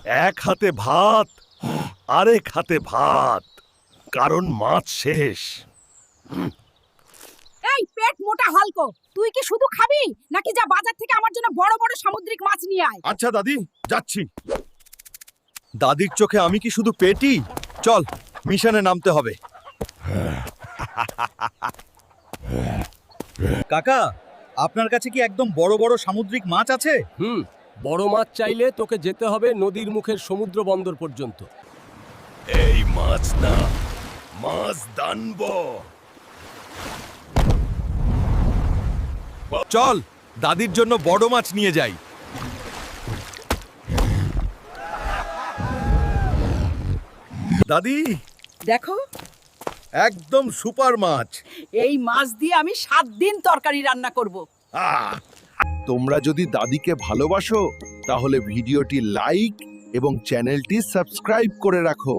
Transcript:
এক হাতে ভাত আরেক হাতে ভাত, কারণ মাছ শেষ। এই পেট মোটা হালকো, তুই কি শুধু খাবি নাকি যা বাজার থেকে আমার জন্য বড় বড় সামুদ্রিক মাছ নিয়ে আয়। আচ্ছা দাদি, যাচ্ছি। দাদির চোখে আমি কি শুধু পেটি? চল, মিশনে নামতে হবে। কাকা, আপনার কাছে কি একদম বড় বড় সামুদ্রিক মাছ আছে? বড় মাছ চাইলে তোকে যেতে হবে নদীর মুখের সমুদ্র বন্দর পর্যন্ত। এই মাছ না, মাছ দানব। চল, দাদির জন্য বড় মাছ নিয়ে যাই। দাদি, দেখো, একদম সুপার মাছ। এই মাছ দিয়ে আমি 7 দিন তরকারি রান্না করব। তোমরা যদি দাদিকে ভালোবাসো তাহলে ভিডিওটি লাইক এবং চ্যানেলটি সাবস্ক্রাইব করে রাখো।